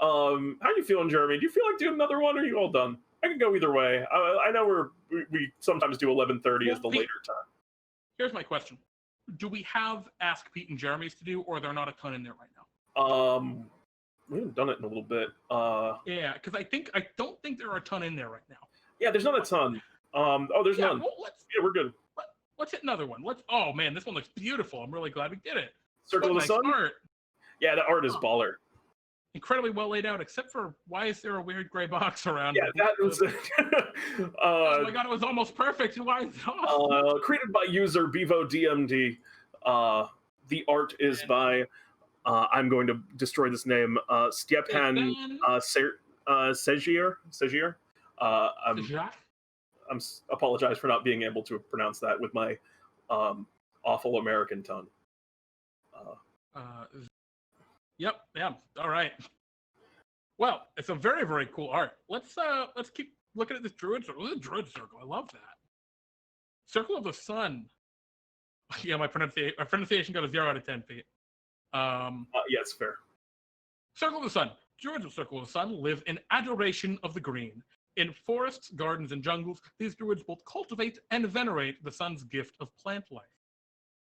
How you feeling, Jeremy? Do you feel like doing another one, or are you all done? I can go either way. I know we sometimes do 11:30 Well, as the Pete, later time. here's my question: do we have Ask Pete and Jeremy's to do, or are there not a ton in there right now? We haven't done it in a little bit. Yeah, because I don't think there are a ton in there right now. Yeah, there's not a ton. Oh, there's none. Well, Yeah, we're good. Let's hit another one. Oh man, this one looks beautiful. I'm really glad we did it. Circle of the Sun. Art. Yeah, the art is baller. Incredibly well laid out, except for why is there a weird gray box around? Yeah, that was. Oh my god, it was almost perfect. Why is it off? Created by user BevoDMD. The art is by. I'm going to destroy this name. Stepan Segier. I'm apologize for not being able to pronounce that with my awful American tongue. Yep. Yeah. All right. Well, it's a very, very cool art. Let's keep looking at this Druid Circle. This is a Druid Circle. I love that. Circle of the Sun. Yeah, my pronunciation got a 0 out of 10 feet. Yeah, it's fair. Circle of the Sun. Druids of Circle of the Sun live in adoration of the green. In forests, gardens, and jungles, these druids both cultivate and venerate the sun's gift of plant life.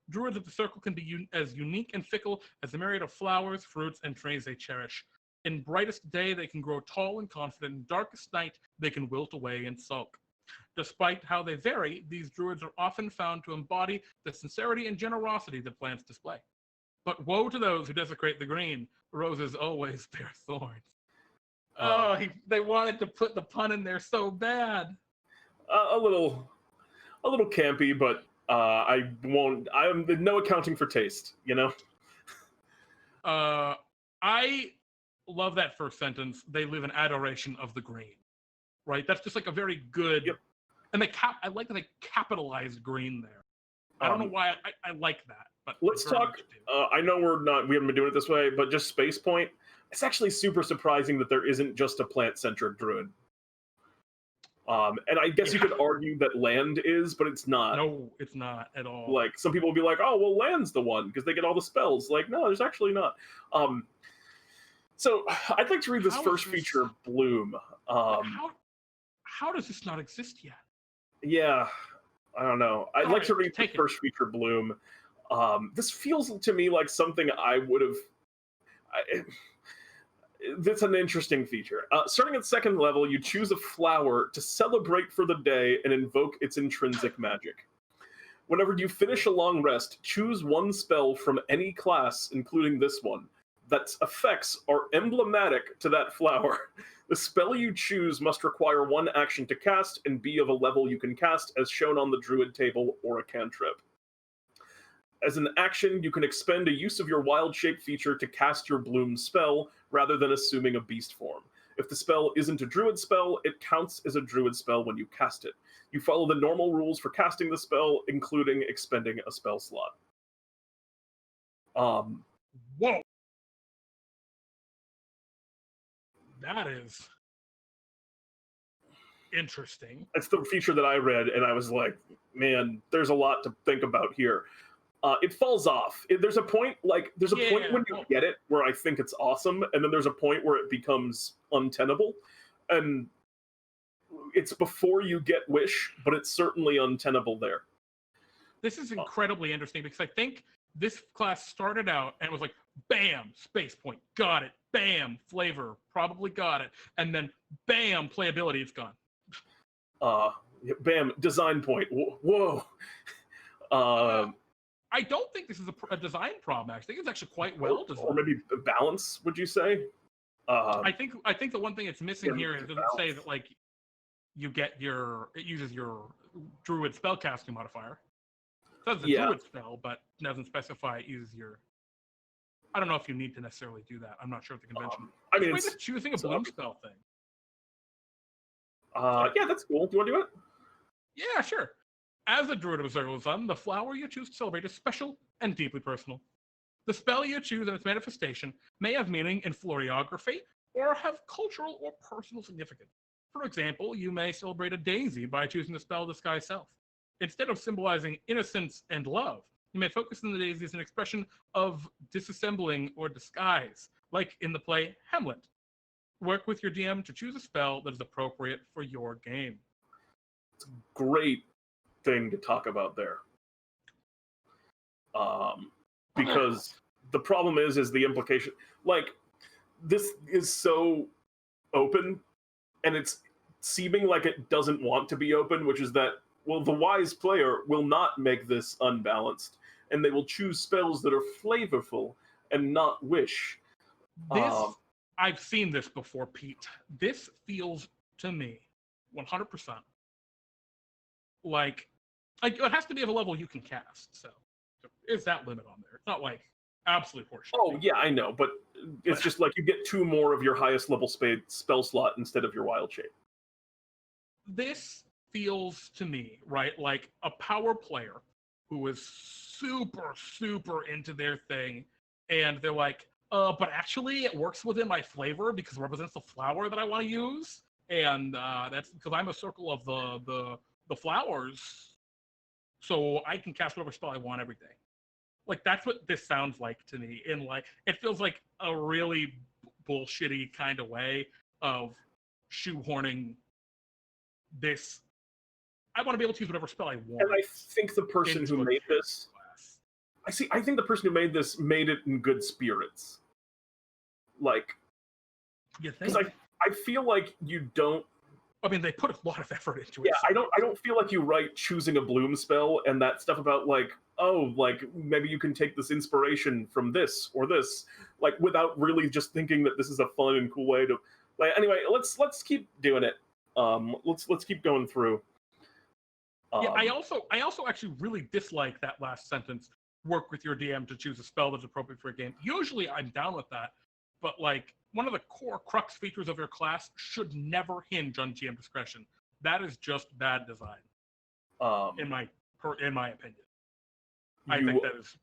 Druids of the Circle can be as unique and fickle as the myriad of flowers, fruits, and trees they cherish. In brightest day, they can grow tall and confident. In darkest night, they can wilt away and sulk. Despite how they vary, these druids are often found to embody the sincerity and generosity that plants display. But woe to those who desecrate the green. Roses always bear thorns. They wanted to put the pun in there so bad. A little campy, but I won't. I'm no accounting for taste, you know. I love that first sentence. They live in adoration of the green, right? That's just like a very good. Yep. And I like that they capitalized green there. I don't know why I like that, but let's talk. I know we haven't been doing it this way, but just Space Point. It's actually super surprising that there isn't just a plant-centric druid. And I guess you could argue that land is, but it's not. No, it's not at all. Like, some people will be like, oh, well, land's the one, because they get all the spells. Like, no, there's actually not. So, I'd like to read this first feature, Bloom. How does this not exist yet? Yeah, I don't know. I'd like to read the first feature, Bloom. This feels to me like something I would have... That's an interesting feature. Starting at second level, you choose a flower to celebrate for the day and invoke its intrinsic magic. Whenever you finish a long rest, choose one spell from any class, including this one, that's effects are emblematic to that flower. The spell you choose must require one action to cast and be of a level you can cast as shown on the druid table or a cantrip. As an action, you can expend a use of your wild shape feature to cast your Bloom spell, rather than assuming a beast form. If the spell isn't a druid spell, it counts as a druid spell when you cast it. You follow the normal rules for casting the spell, including expending a spell slot. Whoa! That is interesting. It's the feature that I read, and I was like, man, there's a lot to think about here. It falls off. There's a point when you get it where I think it's awesome, and then there's a point where it becomes untenable. And it's before you get Wish, but it's certainly untenable there. This is incredibly interesting because I think this class started out and it was like, bam, Space Point, got it. Bam, flavor, probably got it. And then bam, playability, it's gone. Bam, design point. Whoa. I don't think this is a design problem, actually. I think it's actually quite well designed. Or maybe balance, would you say? I think the one thing it's missing here is it doesn't say that, like, it uses your druid spellcasting modifier. It says the druid spell, but doesn't specify it uses your... I don't know if you need to necessarily do that. I'm not sure what the convention... it's just choosing a Bloom spell thing. Yeah, that's cool. Do you want to do it? Yeah, sure. As a druid of the Circle of the Sun, the flower you choose to celebrate is special and deeply personal. The spell you choose and its manifestation may have meaning in floriography or have cultural or personal significance. For example, you may celebrate a daisy by choosing the spell Disguise Self. Instead of symbolizing innocence and love, you may focus on the daisy as an expression of disassembling or disguise, like in the play Hamlet. Work with your DM to choose a spell that is appropriate for your game. Great thing to talk about there. Because the problem is the implication, like, this is so open, and it's seeming like it doesn't want to be open, which is that, well, the wise player will not make this unbalanced, and they will choose spells that are flavorful and not wish. This, I've seen this before, Pete. This feels to me 100% like it has to be of a level you can cast. So is that limit on there? It's not like absolute horseshit. Oh yeah, I know, but it's just like you get 2 more of your highest level spell slot instead of your wild shape. This feels to me, right, like a power player who is super into their thing, and they're like, but actually it works within my flavor because it represents the flower that I want to use, and that's because I'm a circle of the flowers, so I can cast whatever spell I want every day. Like, that's what this sounds like to me. In like, it feels like a really bullshitty kind of way of shoehorning this. I want to be able to use whatever spell I want. And I think the person who made this, I think the person who made this made it in good spirits. Like, you think? Because I feel like you don't. I mean, they put a lot of effort into it. Yeah, I don't feel like you write choosing a bloom spell and that stuff about like, oh, like maybe you can take this inspiration from this or this, like without really just thinking that this is a fun and cool way to. Like, anyway, let's keep doing it. Let's keep going through. Yeah, I also actually really dislike that last sentence. Work with your DM to choose a spell that's appropriate for a game. Usually, I'm down with that, but like, one of the core crux features of your class should never hinge on GM discretion. That is just bad design, in my opinion. I think that is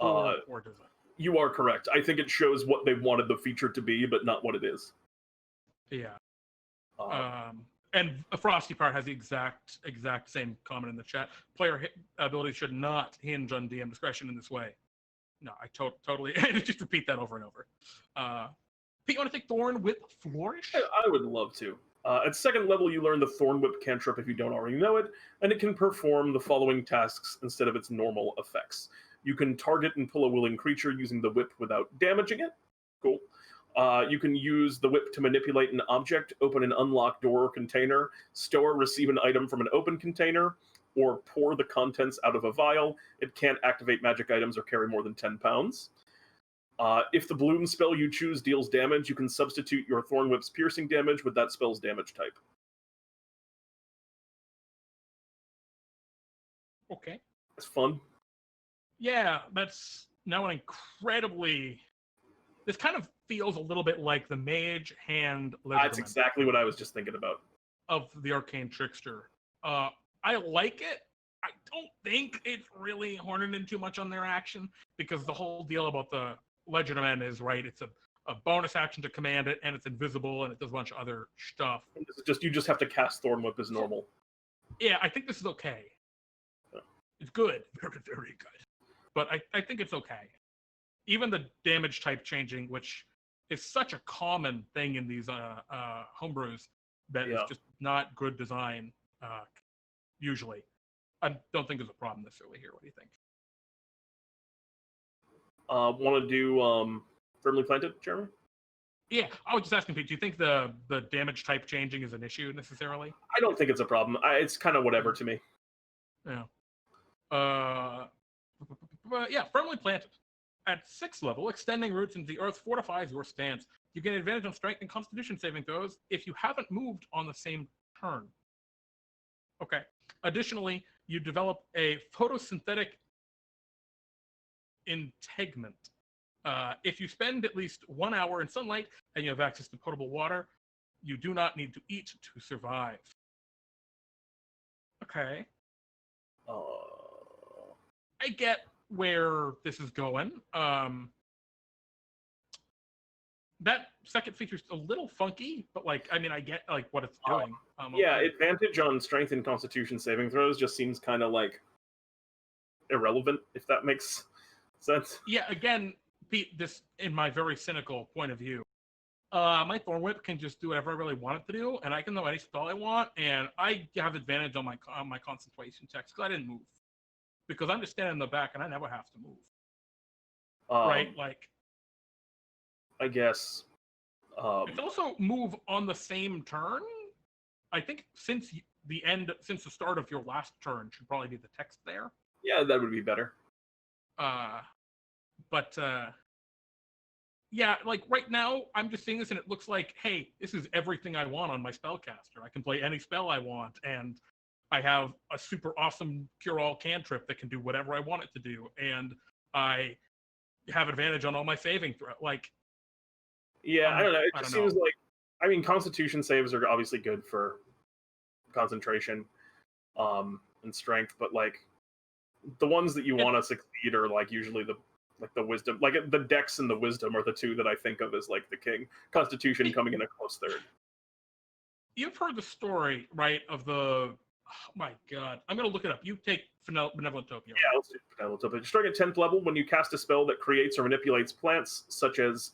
poor design. You are correct. I think it shows what they wanted the feature to be, but not what it is. Yeah. And a Frosty Part has the exact same comment in the chat. Player abilities should not hinge on DM discretion in this way. No, I totally just repeat that over and over. Pete, you want to take Thorn Whip Flourish? I would love to. At 2nd level, you learn the Thorn Whip cantrip if you don't already know it, and it can perform the following tasks instead of its normal effects. You can target and pull a willing creature using the whip without damaging it. Cool. You can use the whip to manipulate an object, open an unlocked door or container, store or receive an item from an open container, or pour the contents out of a vial. It can't activate magic items or carry more than 10 pounds. If the bloom spell you choose deals damage, you can substitute your Thorn Whip's piercing damage with that spell's damage type. Okay. That's fun. Yeah, that's now an incredibly... This kind of feels a little bit like the Mage Hand Legerdemain. That's exactly what I was just thinking about. Of the Arcane Trickster. I like it. I don't think it's really horning in too much on their action, because the whole deal about the Legerdemain is, right, it's a bonus action to command it, and it's invisible, and it does a bunch of other stuff. You just have to cast Thorn Whip as normal. Yeah, I think this is okay. Yeah. It's good. Very, very good. But I think it's okay. Even the damage type changing, which is such a common thing in these homebrews, that is just not good design, usually. I don't think there's a problem necessarily here. What do you think? Want to do Firmly Planted, Jeremy? Yeah, I was just asking, Pete, do you think the damage type changing is an issue necessarily? I don't think it's a problem. It's kind of whatever to me. Yeah. Yeah, Firmly Planted. At 6th level, extending roots into the earth fortifies your stance. You gain advantage on strength and constitution saving throws if you haven't moved on the same turn. Okay. Additionally, you develop a photosynthetic integument. If you spend at least 1 hour in sunlight and you have access to potable water, you do not need to eat to survive. Okay. I get where this is going. That second feature's a little funky, but like, I mean, I get like what it's doing. Yeah, advantage on strength and constitution saving throws just seems kind of like irrelevant, if that makes sense. Yeah, again, Pete, this in my very cynical point of view, My Thorn Whip can just do whatever I really want it to do, and I can know any spell I want, and I have advantage on my concentration checks because I didn't move. Because I'm just standing in the back, and I never have to move. Right? Like, I guess. it's also move on the same turn. I think since the start of your last turn should probably be the text there. Yeah, that would be better. Yeah, like right now, I'm just seeing this and it looks like, hey, this is everything I want on my spellcaster. I can play any spell I want, and I have a super awesome cure-all cantrip that can do whatever I want it to do, and I have advantage on all my saving throw. Like, yeah, I don't know. It just seems like, I mean, Constitution saves are obviously good for concentration, and strength, but like the ones that you want to succeed are like usually the wisdom, like the dex and the wisdom are the two that I think of as like the king. Constitution coming in a close third. You've heard the story, right, of the, oh my god, I'm going to look it up. You take Benevolent Topia. Yeah, let's do Benevolent Topia. Starting at 10th level, when you cast a spell that creates or manipulates plants, such as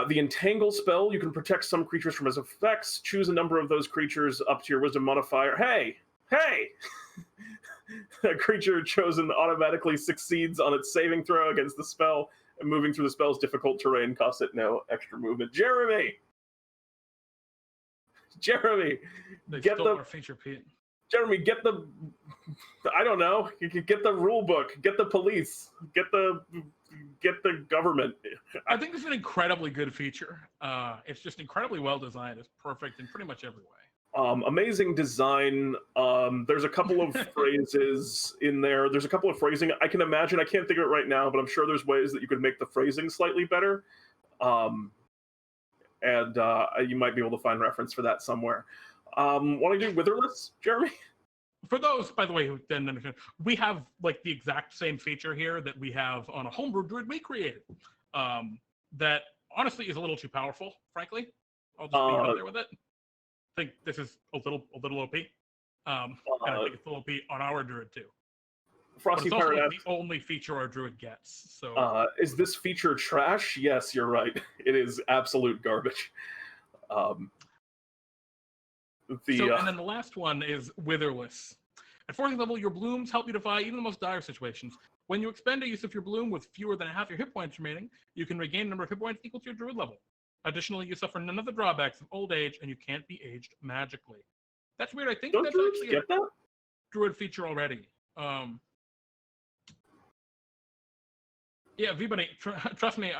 the Entangle spell, you can protect some creatures from its effects. Choose a number of those creatures up to your wisdom modifier. Hey! A creature chosen automatically succeeds on its saving throw against the spell, and moving through the spell's difficult terrain costs it no extra movement. Jeremy, Get the feature, Pete. Jeremy, get the, I don't know, get the rule book, get the police, get the government. I think it's an incredibly good feature. It's just incredibly well designed. It's perfect in pretty much every way. Amazing design. There's a couple of phrases in there. There's a couple of phrasing. I can imagine, I can't think of it right now, but I'm sure there's ways that you could make the phrasing slightly better. And you might be able to find reference for that somewhere. Want to do Witherless, Jeremy? For those, by the way, who didn't understand, we have like the exact same feature here that we have on a homebrew druid we created. That honestly is a little too powerful, frankly. I'll just be out there with it. I think this is a little OP. And I think it's a little OP on our druid too. Frosty but it's also Pirate like the only feature our druid gets. So is this feature trash? Yes, you're right. It is absolute garbage. And then the last one is Witherless. At 14th level, your blooms help you defy even the most dire situations. When you expend a use of your bloom with fewer than half your hit points remaining, you can regain a number of hit points equal to your druid level. Additionally, you suffer none of the drawbacks of old age, and you can't be aged magically. That's weird. I think that's actually a druid feature already. Yeah, V-Bunny, trust me,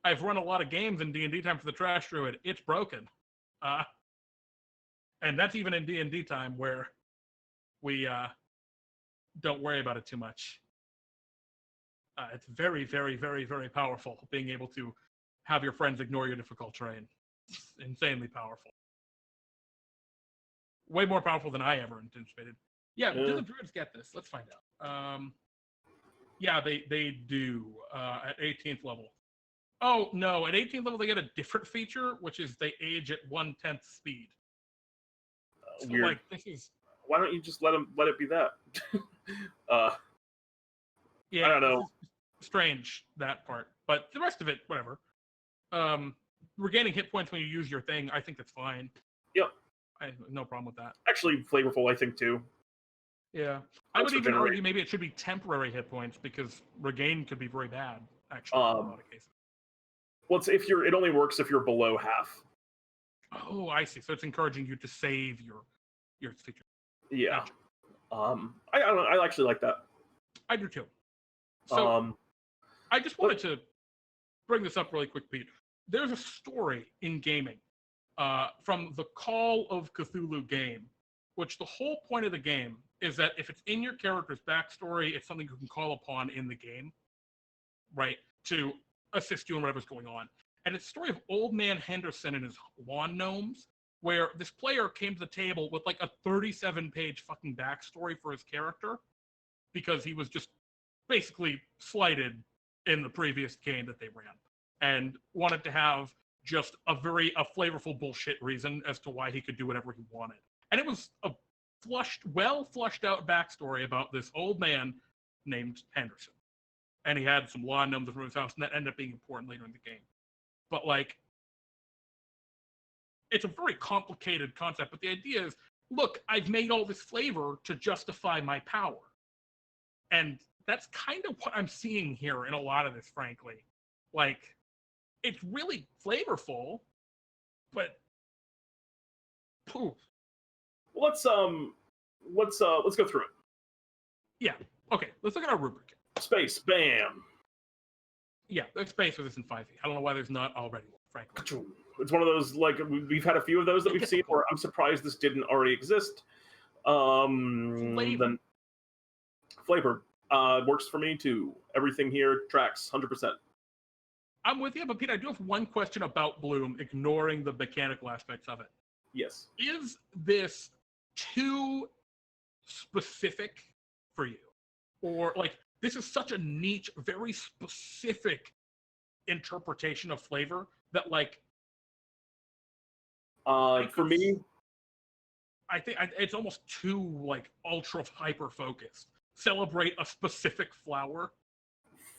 I've run a lot of games in D&D time for the Trash Druid. It's broken. And that's even in D&D time where we don't worry about it too much. It's very, very, very, very powerful, being able to have your friends ignore your difficult terrain. It's insanely powerful. Way more powerful than I ever anticipated. Yeah, do the druids get this? Let's find out. Yeah, they do at 18th level. Oh, no, at 18th level they get a different feature, which is they age at 1/10 speed. So, weird. Like, this is... Why don't you just let it be that? Yeah, I don't know. Strange, that part. But the rest of it, whatever. Regaining hit points when you use your thing, I think that's fine. Yep. I have no problem with that. Actually, flavorful, I think, too. Yeah. I would even argue maybe it should be temporary hit points, because regain could be very bad, actually, in a lot of cases. Well, it only works if you're below half. Oh, I see. So it's encouraging you to save your feature. Yeah. Gotcha. I don't know. I actually like that. I do too. So I just wanted to bring this up really quick, Pete. There's a story in gaming from the Call of Cthulhu game, which the whole point of the game is that if it's in your character's backstory, it's something you can call upon in the game, right, to assist you in whatever's going on. And it's the story of Old Man Henderson and his lawn gnomes, where this player came to the table with like a 37-page fucking backstory for his character because he was just basically slighted in the previous game that they ran, and wanted to have just a flavorful bullshit reason as to why he could do whatever he wanted. And it was a well flushed out backstory about this old man named Henderson. And he had some lawn gnomes from his house, and that ended up being important later in the game. but like, it's a very complicated concept. But the idea is, look, I've made all this flavor to justify my power. And that's kind of what I'm seeing here in a lot of this, frankly. Like, it's really flavorful, but poof. Let's go through it. Yeah. Okay, let's look at our rubric. Space, bam. Yeah, there's space for this in 5e. I don't know why there's not already, frankly. It's one of those, like, we've had a few of those that we've seen where I'm surprised this didn't already exist. Flavor. Flavor works for me too. Everything here tracks 100%. I'm with you, but Pete, I do have one question about Bloom, ignoring the mechanical aspects of it. Yes. Is this too specific for you? Or, like, this is such a niche, very specific interpretation of flavor that, like, for me, I think it's almost too, like, ultra hyper focused. Celebrate a specific flower.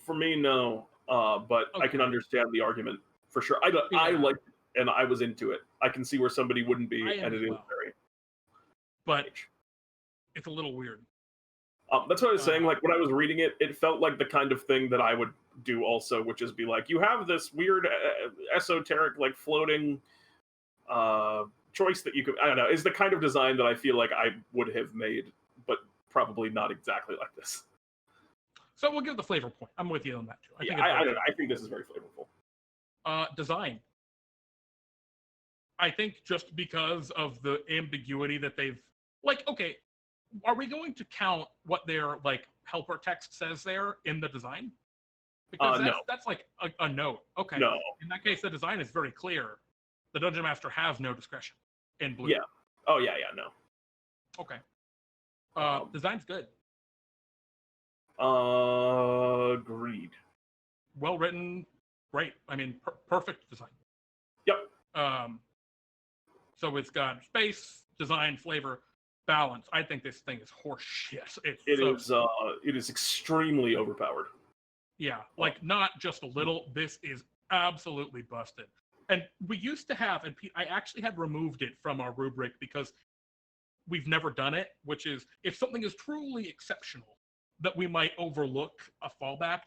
For me, no. But okay. I can understand the argument for sure. I liked it and I was into it. I can see where somebody wouldn't be, and it is very. But it's a little weird. That's what I was saying. Like, when I was reading it, it felt like the kind of thing that I would do also, which is be like, you have this weird, esoteric, like, floating choice that you could, I don't know, is the kind of design that I feel like I would have made, but probably not exactly like this. So we'll give the flavor point. I'm with you on that too. I think this is very flavorful. Design. I think just because of the ambiguity that they've, like, okay, are we going to count what their, like, helper text says there in the design? Because that's like a note. Okay. No. In that case, the design is very clear. The Dungeon Master has no discretion in Blue. Yeah. Oh, yeah, no. Okay. Design's good. Agreed. Well written, great. I mean, perfect design. Yep. So it's got space, design, flavor, balance. I think this thing is horse shit. It is extremely overpowered. Yeah, like, not just a little. This is absolutely busted. And we used to have, and Pete, I actually had removed it from our rubric because we've never done it, which is, if something is truly exceptional, that we might overlook a fallback.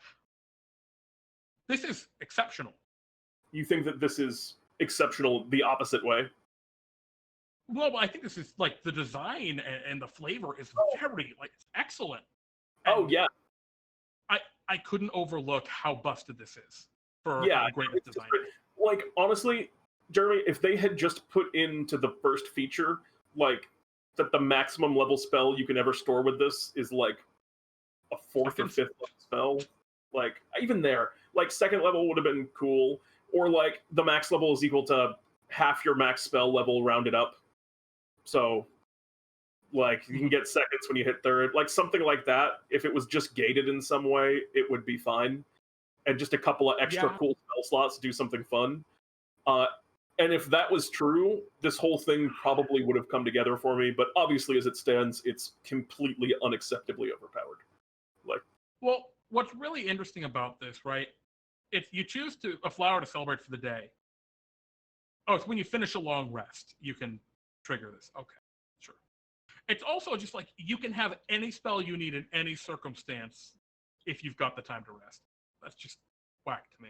This is exceptional. You think that this is exceptional the opposite way? Well, I think this is, like, the design and the flavor is very, like, it's excellent. And yeah. I couldn't overlook how busted this is for a great design. Like, honestly, Jeremy, if they had just put into the first feature, like, that the maximum level spell you can ever store with this is, like, a 4th or 5th level spell, like, even there, like, 2nd level would have been cool, or, like, the max level is equal to half your max spell level rounded up, so, like, you can get seconds when you hit 3rd, like, something like that. If it was just gated in some way, it would be fine, and just a couple of extra cool spell slots to do something fun. And if that was true, this whole thing probably would have come together for me, but obviously, as it stands, it's completely unacceptably overpowered. Like, well, what's really interesting about this, right? If you choose a flower to celebrate for the day. Oh, it's when you finish a long rest, you can trigger this. Okay, sure. It's also just like, you can have any spell you need in any circumstance if you've got the time to rest. That's just whack to me.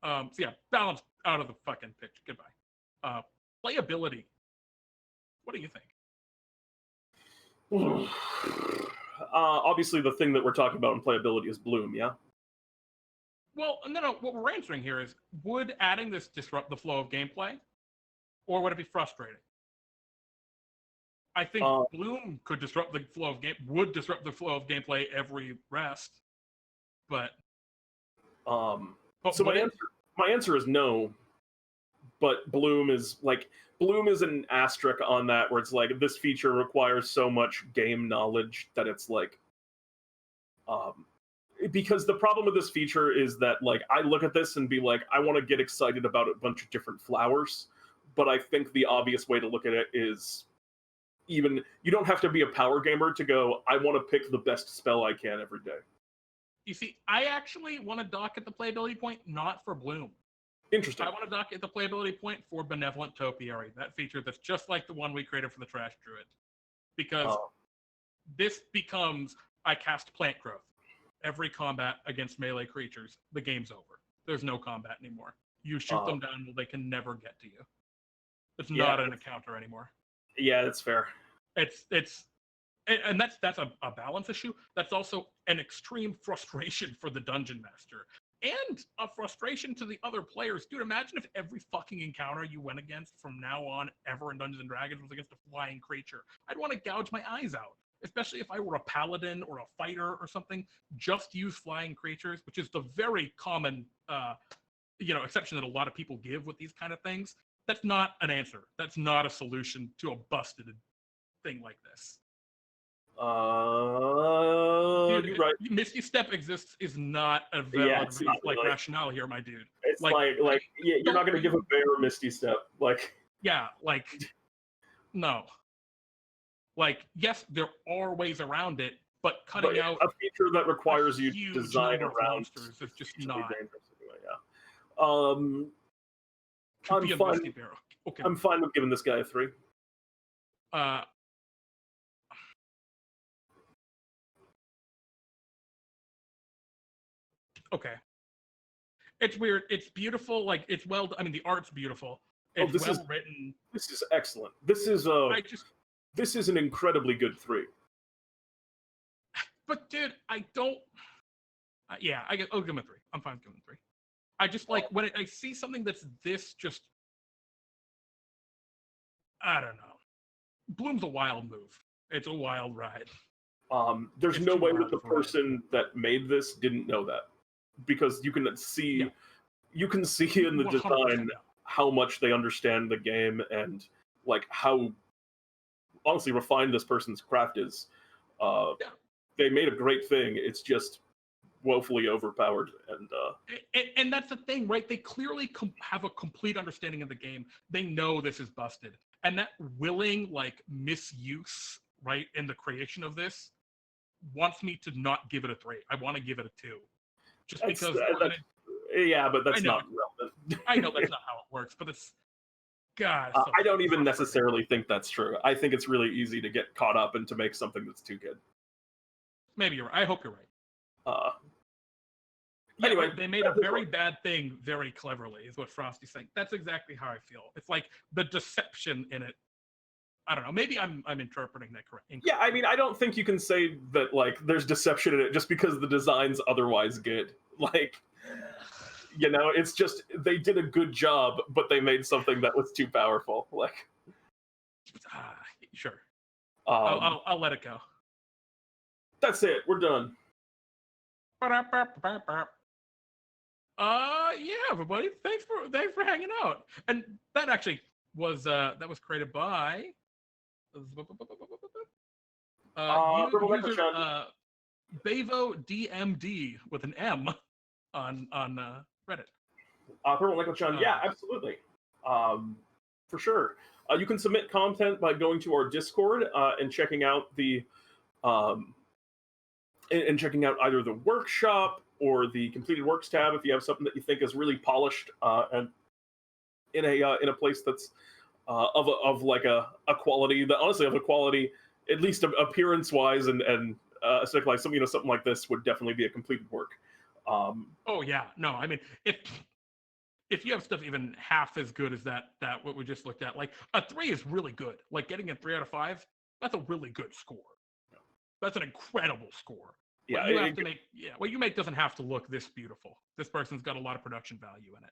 So yeah, balance out of the fucking picture. Goodbye. Playability. What do you think? Obviously, the thing that we're talking about in playability is Bloom, yeah? Well, no. What we're answering here is, would adding this disrupt the flow of gameplay? Or would it be frustrating? I think Bloom could disrupt the flow of gameplay every rest. But so my answer is no. But Bloom is an asterisk on that, where it's like, this feature requires so much game knowledge that it's like, because the problem with this feature is that, like, I look at this and be like, I want to get excited about a bunch of different flowers, but I think the obvious way to look at it is, even, you don't have to be a power gamer to go, I want to pick the best spell I can every day. You see, I actually want to dock at the playability point, not for Bloom. Interesting. I want to dock at the playability point for Benevolent Topiary, that feature that's just like the one we created for the Trash Druid. Because this becomes, I cast Plant Growth. Every combat against melee creatures, the game's over. There's no combat anymore. You shoot them down, well, they can never get to you. It's not an encounter anymore. Yeah, that's fair. And that's a balance issue. That's also an extreme frustration for the dungeon master. And a frustration to the other players. Dude, imagine if every fucking encounter you went against from now on ever in Dungeons & Dragons was against a flying creature. I'd want to gouge my eyes out. Especially if I were a paladin or a fighter or something. Just use flying creatures, which is the very common exception that a lot of people give with these kind of things. That's not an answer. That's not a solution to a busted thing like this. Dude, you're right. Misty Step exists is not a valid rationale here, my dude. It's you're not going to give a bear a Misty Step. No. Yes, there are ways around it, but cutting out a feature that requires you to design around monsters is just not. I'm fine. Okay. I'm fine with giving this guy a 3. Okay. It's weird. It's beautiful. The art's beautiful. It's written. This is excellent. This is an incredibly good 3. But dude, I don't. I'll give him a 3. I'm fine with giving him a 3. I just when I see something that's this just. I don't know. Bloom's a wild move. It's a wild ride. There's no way that the person that made this didn't know that, because you can see in the design how much they understand the game and how honestly refined this person's craft is. They made a great thing. It's just woefully overpowered, and that's the thing, right? They clearly have a complete understanding of the game. They know this is busted, and that willing misuse, right, in the creation of this wants me to not give it a 3. I want to give it a 2, just because. But that's not relevant. I know that's not how it works, but it's. God, I don't even necessarily think that's true. I think it's really easy to get caught up and to make something that's too good. Maybe you're right. I hope you're right. Anyway, they made a very bad thing very cleverly, is what Frosty's saying. That's exactly how I feel. It's the deception in it. I don't know. Maybe I'm interpreting that correctly. Yeah, I mean, I don't think you can say that there's deception in it just because the design's otherwise good. It's just they did a good job, but they made something that was too powerful. Sure. I'll let it go. That's it. We're done. Everybody, thanks for hanging out. And that actually was created by BevoDMD with an M on Reddit. Yeah, absolutely. For sure. You can submit content by going to our Discord and checking out the checking out either the workshop or the completed works tab if you have something that you think is really polished and in a place that's of a quality that honestly of a quality at least appearance wise and something something like this would definitely be a completed work. Oh yeah, no, I mean if you have stuff even half as good as that what we just looked at, a 3 is really good. Getting a 3 out of 5, that's a really good score. That's an incredible score. Yeah, what you make doesn't have to look this beautiful. This person's got a lot of production value in it.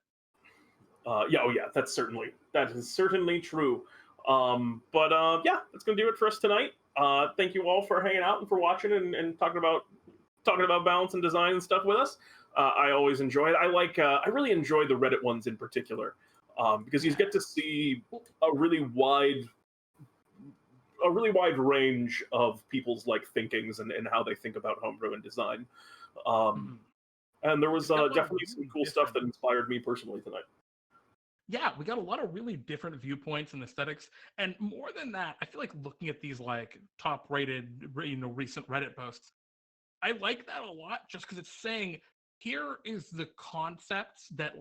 That is certainly true. That's gonna do it for us tonight. Thank you all for hanging out and for watching and talking about balance and design and stuff with us. I always enjoy it. I really enjoy the Reddit ones in particular because you get to see a really wide range of people's thinkings and how they think about homebrew and design. And there was definitely some cool stuff that inspired me personally tonight. Yeah, we got a lot of really different viewpoints and aesthetics. And more than that, I feel like looking at these top rated, recent Reddit posts, I like that a lot just because it's saying, here is the concepts that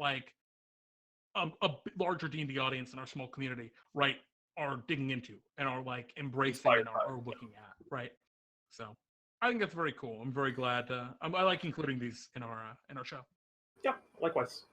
larger D&D audience in our small community, right, are digging into and are like embracing Inspired and are looking at, right? So I think that's very cool. I'm very glad. I like including these in our show. Yeah, likewise.